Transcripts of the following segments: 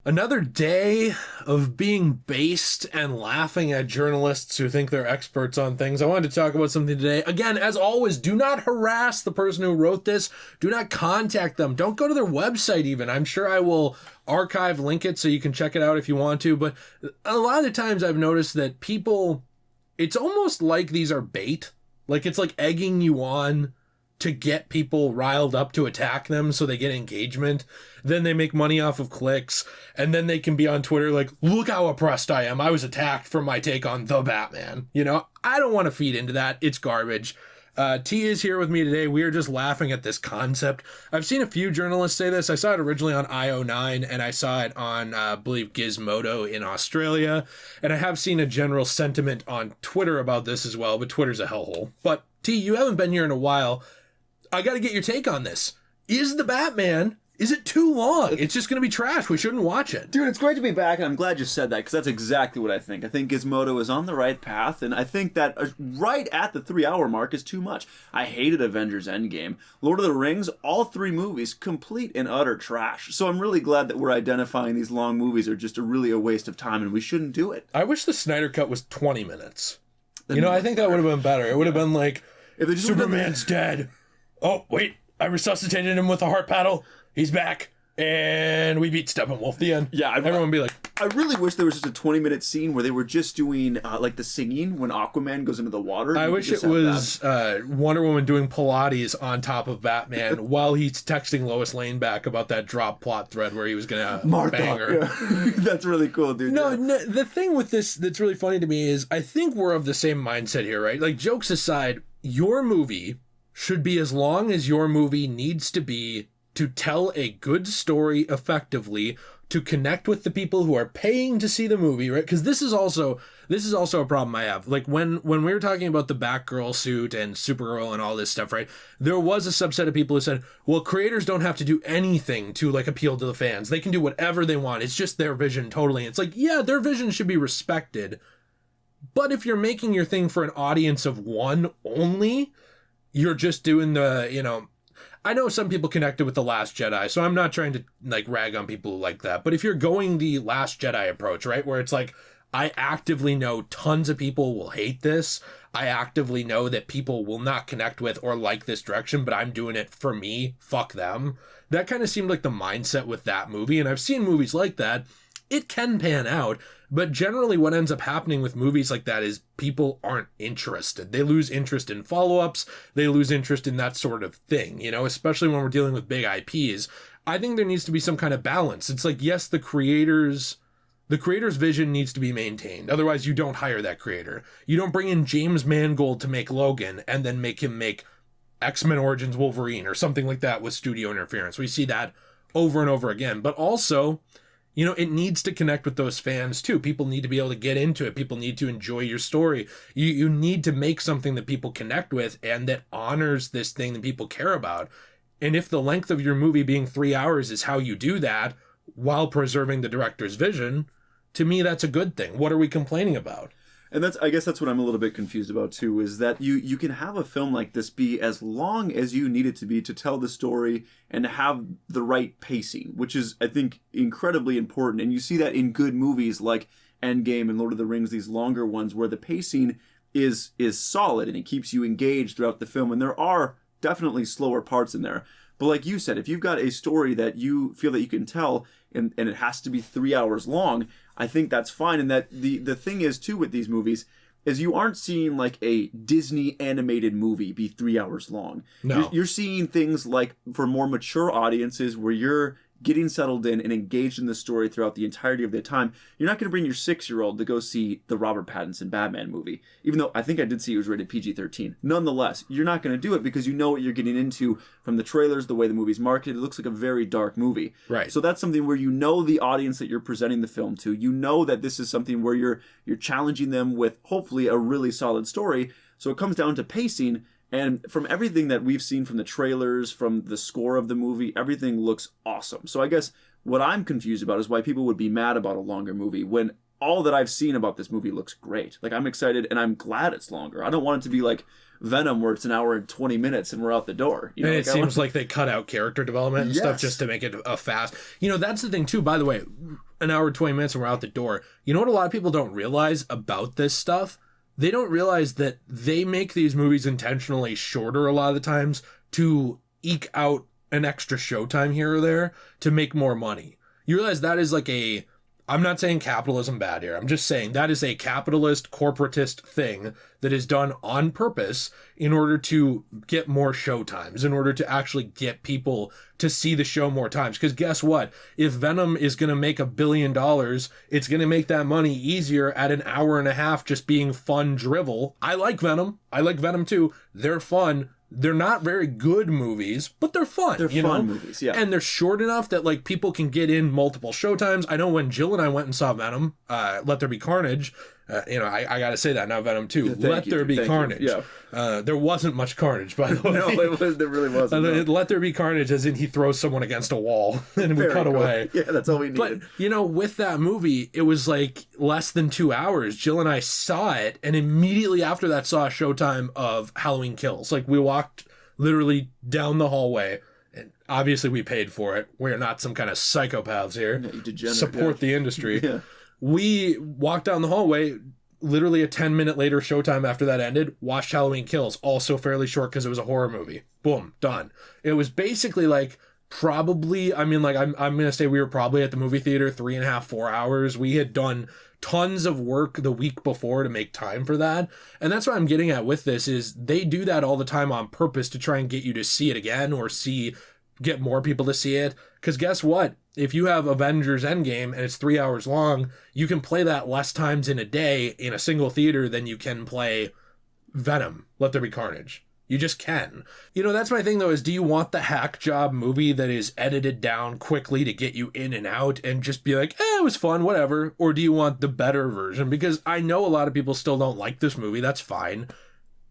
Another day of being based and laughing at journalists who think they're experts on things. I wanted to talk about something today. Again, as always, do not harass the person who wrote this. Do not contact them. Don't go to their website even. I'm sure I will archive, link it so you can check it out if you want to. But a lot of the times I've noticed that people, it's almost like these are bait. Like it's like egging you on to get people riled up to attack them so they get engagement. Then they make money off of clicks. And then they can be on Twitter like, look how oppressed I am. I was attacked for my take on the Batman. You know, I don't want to feed into that. It's garbage. T is here with me today. We are just laughing at this concept. I've seen a few journalists say this. I saw it originally on IO9 and I saw it on, I believe, Gizmodo in Australia. And I have seen a general sentiment on Twitter about this as well, but Twitter's a hellhole. But T, you haven't been here in a while. I got to get your take on this. Is the Batman, is it too long? It's just going to be trash. We shouldn't watch it. Dude, it's great to be back, and I'm glad you said that, because that's exactly what I think. I think Gizmodo is on the right path, and I think that right at the 3-hour mark is too much. I hated Avengers Endgame. Lord of the Rings, all 3 movies, complete and utter trash. So I'm really glad that we're identifying these long movies are just really a waste of time, and we shouldn't do it. I wish the Snyder Cut was 20 minutes. You know, I think that would have been better. It would have been like, if they just Superman's dead. Oh, wait, I resuscitated him with a heart paddle. He's back. And we beat Steppenwolf. The end. Yeah, everyone would be like, I really wish there was just a 20-minute scene where they were just doing like the singing when Aquaman goes into the water. I wish it was Wonder Woman doing Pilates on top of Batman while he's texting Lois Lane back about that drop plot thread where he was going to bang her. Yeah. That's really cool, dude. No, the thing with this that's really funny to me is I think we're of the same mindset here, right? Like, jokes aside, your movie should be as long as your movie needs to be to tell a good story effectively, to connect with the people who are paying to see the movie, right? Because this is also a problem I have. Like when we were talking about the Batgirl suit and Supergirl and all this stuff, right? There was a subset of people who said, well, creators don't have to do anything to like appeal to the fans. They can do whatever they want. It's just their vision totally. It's like, yeah, their vision should be respected. But if you're making your thing for an audience of one only, you're just doing the, you know, I know some people connected with The Last Jedi, so I'm not trying to like rag on people like that. But if you're going the Last Jedi approach, right, where it's like, I actively know tons of people will hate this. I actively know that people will not connect with or like this direction, but I'm doing it for me. Fuck them. That kind of seemed like the mindset with that movie. And I've seen movies like that. It can pan out, but generally what ends up happening with movies like that is people aren't interested. They lose interest in follow-ups. They lose interest in that sort of thing, you know, especially when we're dealing with big IPs. I think there needs to be some kind of balance. It's like, yes, the creator's vision needs to be maintained. Otherwise, you don't hire that creator. You don't bring in James Mangold to make Logan and then make him make X-Men Origins Wolverine or something like that with studio interference. We see that over and over again. But also, you know, it needs to connect with those fans too. People need to be able to get into it. People need to enjoy your story. You need to make something that people connect with and that honors this thing that people care about. And if the length of your movie being 3 hours is how you do that while preserving the director's vision, to me, that's a good thing. What are we complaining about? And I guess that's what I'm a little bit confused about too, is that you can have a film like this be as long as you need it to be to tell the story and have the right pacing, which is, I think, incredibly important. And you see that in good movies like Endgame and Lord of the Rings, these longer ones where the pacing is solid and it keeps you engaged throughout the film. And there are definitely slower parts in there. But like you said, if you've got a story that you feel that you can tell and it has to be 3 hours long, I think that's fine. And that the thing is too with these movies is you aren't seeing like a Disney animated movie be 3 hours long. No. You're seeing things like for more mature audiences where you're getting settled in and engaged in the story throughout the entirety of the time. You're not going to bring your 6-year-old to go see the Robert Pattinson Batman movie, even though I think I did see it was rated PG-13. Nonetheless, you're not going to do it because you know what you're getting into from the trailers, the way the movie's marketed. It looks like a very dark movie. Right. So that's something where you know the audience that you're presenting the film to. You know that this is something where you're challenging them with hopefully a really solid story. So it comes down to pacing. And from everything that we've seen from the trailers, from the score of the movie, everything looks awesome. So I guess what I'm confused about is why people would be mad about a longer movie when all that I've seen about this movie looks great. Like, I'm excited and I'm glad it's longer. I don't want it to be like Venom where it's an hour and 20 minutes and we're out the door. You know, and it seems like they cut out character development and stuff just to make it a fast. You know, that's the thing too, by the way. an hour, 20 minutes, and we're out the door. You know what a lot of people don't realize about this stuff? They don't realize that they make these movies intentionally shorter a lot of the times to eke out an extra showtime here or there to make more money. You realize that is like I'm not saying capitalism bad here. I'm just saying that is a capitalist, corporatist thing that is done on purpose in order to get more show times, in order to actually get people to see the show more times. Because guess what? If Venom is going to make $1 billion, it's going to make that money easier at an hour and a half just being fun drivel. I like Venom. I like Venom too. They're fun. They're not very good movies, but they're fun. They're fun movies, yeah. And they're short enough that like people can get in multiple showtimes. I know when Jill and I went and saw Venom, Let There Be Carnage, I got to say that, not Venom 2. Let There Be Carnage. Yeah. There wasn't much carnage, by the way. No, there really wasn't. No. Let There Be Carnage as in he throws someone against a wall and we cut away. Yeah, that's all we needed. But, with that movie, it was like less than 2 hours. Jill and I saw it and immediately after that saw a showtime of Halloween Kills. Like we walked literally down the hallway. And obviously we paid for it. We're not some kind of psychopaths here. Yeah, you degenerate. Support the industry. Yeah. We walked down the hallway, literally a 10-minute later showtime after that ended, watched Halloween Kills, also fairly short because it was a horror movie. Boom, done. It was basically like probably, I'm going to say we were probably at the movie theater 3.5, 4 hours. We had done tons of work the week before to make time for that. And that's what I'm getting at with this is they do that all the time on purpose to try and get you to see it again or get more people to see it. Because guess what? If you have Avengers Endgame and it's 3 hours long, you can play that less times in a day in a single theater than you can play Venom, Let There Be Carnage. You just can. That's my thing though, is do you want the hack job movie that is edited down quickly to get you in and out and just be like, it was fun, whatever? Or do you want the better version? Because I know a lot of people still don't like this movie. That's fine.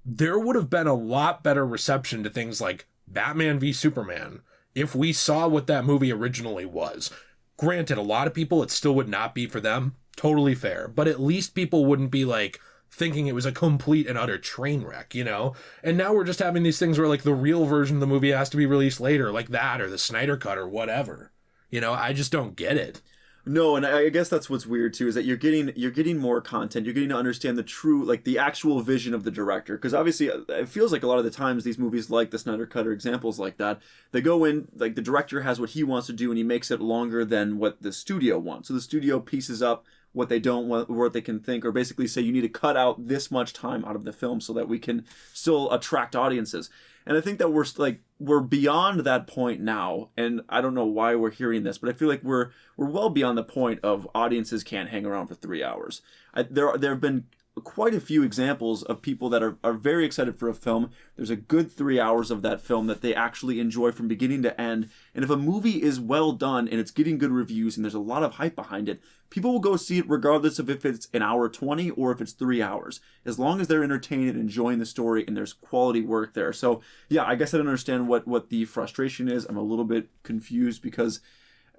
There would have been a lot better reception to things like Batman v Superman if we saw what that movie originally was. Granted, a lot of people, it still would not be for them. Totally fair. But at least people wouldn't be like thinking it was a complete and utter train wreck, And now we're just having these things where like the real version of the movie has to be released later, like that or the Snyder Cut or whatever. I just don't get it. No, and I guess that's what's weird too, is that you're getting more content. You're getting to understand the true, like the actual vision of the director. Because obviously, it feels like a lot of the times these movies, like the Snyder Cut or examples like that, they go in like the director has what he wants to do, and he makes it longer than what the studio wants. So the studio pieces up what they don't want, or what they can think, or basically say you need to cut out this much time out of the film so that we can still attract audiences. And I think that we're beyond that point now, and I don't know why we're hearing this, but I feel like we're well beyond the point of audiences can't hang around for 3 hours. There have been quite a few examples of people that are very excited for a film. There's a good 3 hours of that film that they actually enjoy from beginning to end. And if a movie is well done and it's getting good reviews and there's a lot of hype behind it, people will go see it regardless of if it's an hour 20 or if it's 3 hours, as long as they're entertained and enjoying the story and there's quality work there. So yeah, I guess I don't understand what the frustration is. I'm a little bit confused because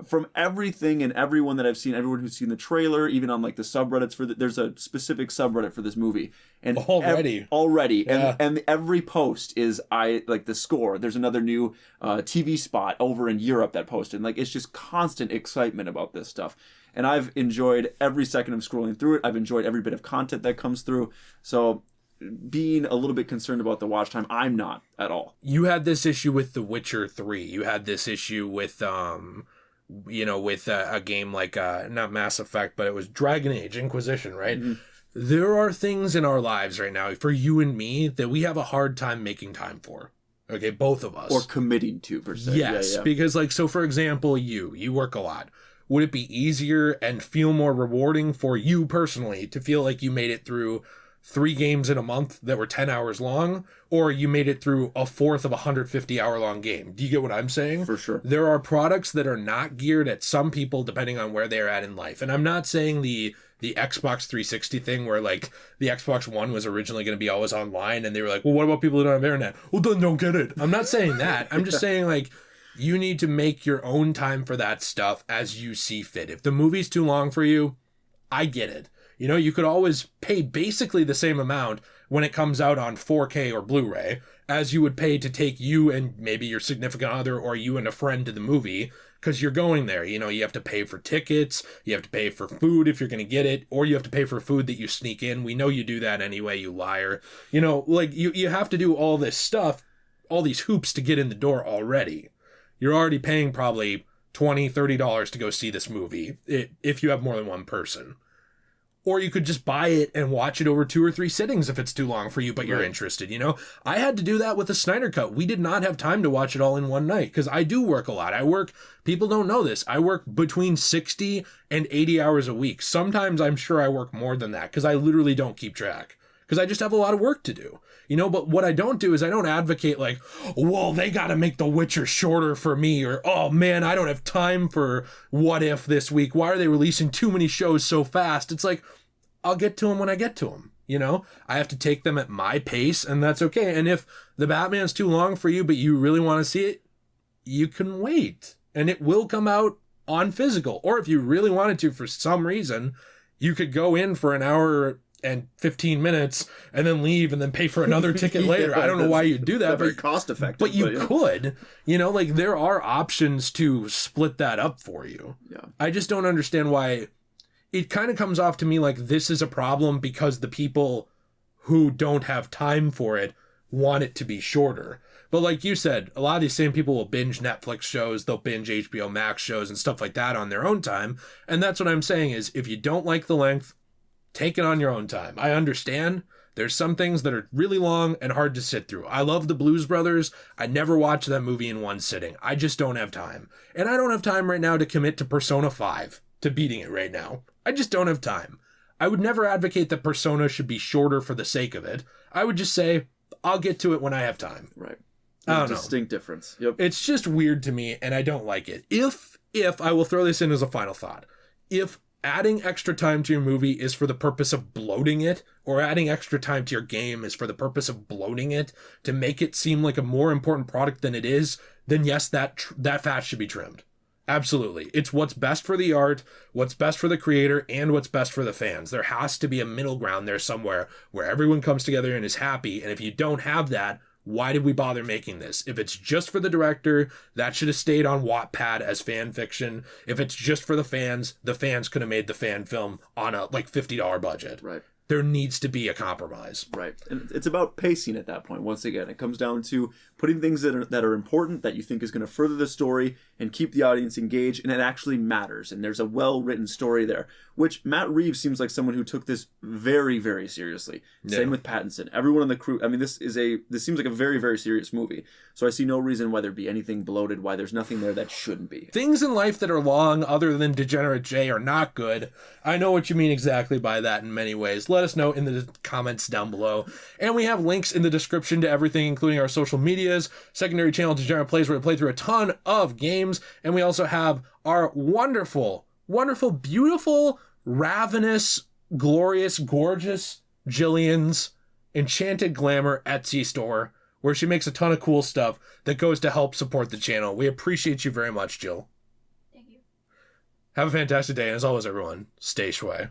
from everything and everyone that I've seen, everyone who's seen the trailer, even on like the subreddits there's a specific subreddit for this movie, and already, yeah. and every post is like the score. There's another new TV spot over in Europe that posted. And, like it's just constant excitement about this stuff, and I've enjoyed every second of scrolling through it. I've enjoyed every bit of content that comes through. So being a little bit concerned about the watch time, I'm not at all. You had this issue with The Witcher 3. You had this issue with with a game like not Mass Effect, but it was Dragon Age Inquisition, right? Mm-hmm. There are things in our lives right now for you and me that we have a hard time making time for. Okay, both of us. Or committing to, per se. Yes, yeah. Because like, so for example, you work a lot. Would it be easier and feel more rewarding for you personally to feel like you made it through 3 games in a month that were 10 hours long, or you made it through a fourth of a 150-hour-long game? Do you get what I'm saying? For sure. There are products that are not geared at some people depending on where they're at in life. And I'm not saying the Xbox 360 thing where like the Xbox One was originally going to be always online and they were like, well, what about people who don't have internet? Well, then don't get it. I'm not saying that. I'm just saying like you need to make your own time for that stuff as you see fit. If the movie's too long for you, I get it. You could always pay basically the same amount when it comes out on 4K or Blu-ray as you would pay to take you and maybe your significant other or you and a friend to the movie, because you're going there. You know, you have to pay for tickets, you have to pay for food if you're going to get it, or you have to pay for food that you sneak in. We know you do that anyway, you liar. You know, like you have to do all this stuff, all these hoops to get in the door already. You're already paying probably $20, $30 to go see this movie if you have more than one person. Or you could just buy it and watch it over 2 or 3 sittings if it's too long for you, but you're interested, you know? I had to do that with the Snyder Cut. We did not have time to watch it all in one night because I do work a lot. People don't know this. I work between 60 and 80 hours a week. Sometimes I'm sure I work more than that because I literally don't keep track because I just have a lot of work to do. You know, but what I don't do is I don't advocate like, well, they got to make The Witcher shorter for me, or, oh man, I don't have time for What If this week. Why are they releasing too many shows so fast? It's like, I'll get to them when I get to them. You know, I have to take them at my pace, and that's okay. And if the Batman's too long for you, but you really want to see it, you can wait, and it will come out on physical. Or if you really wanted to, for some reason, you could go in for an hour and 15 minutes and then leave and then pay for another ticket later. I don't know why you'd do that. Not very cost effective. But you could, you know, like there are options to split that up for you. Yeah. I just don't understand why it kind of comes off to me like this is a problem because the people who don't have time for it want it to be shorter. But like you said, a lot of these same people will binge Netflix shows, they'll binge HBO Max shows and stuff like that on their own time. And that's what I'm saying is if you don't like the length, take it on your own time. I understand. There's some things that are really long and hard to sit through. I love the Blues Brothers. I never watched that movie in one sitting. I just don't have time. And I don't have time right now to commit to Persona 5, to beating it right now. I just don't have time. I would never advocate that Persona should be shorter for the sake of it. I would just say, I'll get to it when I have time. Right. I don't know. Distinct difference. Yep. It's just weird to me, and I don't like it. If I will throw this in as a final thought, if adding extra time to your movie is for the purpose of bloating it, or adding extra time to your game is for the purpose of bloating it, to make it seem like a more important product than it is, then yes, that fat should be trimmed. Absolutely. It's what's best for the art, what's best for the creator, and what's best for the fans. There has to be a middle ground there somewhere where everyone comes together and is happy, and if you don't have that, why did we bother making this? If it's just for the director, that should have stayed on Wattpad as fan fiction. If it's just for the fans could have made the fan film on a like $50 budget. Right. There needs to be a compromise. Right. And it's about pacing at that point. Once again, it comes down to putting things that are important, that you think is going to further the story and keep the audience engaged, and it actually matters. And there's a well-written story there, which Matt Reeves seems like someone who took this very, very seriously. Yeah. Same with Pattinson. Everyone on the crew. I mean, this seems like a very, very serious movie. So I see no reason why there'd be anything bloated, why there's nothing there that shouldn't be. Things in life that are long other than Degenerate J are not good. I know what you mean exactly by that in many ways. Let us know in the comments down below. And we have links in the description to everything, including our social medias, secondary channel Degenerate Plays, where we play through a ton of games. And we also have our wonderful, wonderful, beautiful, ravenous, glorious, gorgeous Jillian's Enchanted Glamor Etsy store, where she makes a ton of cool stuff that goes to help support the channel. We appreciate you very much, Jill. Thank you. Have a fantastic day, and as always, everyone, stay shui.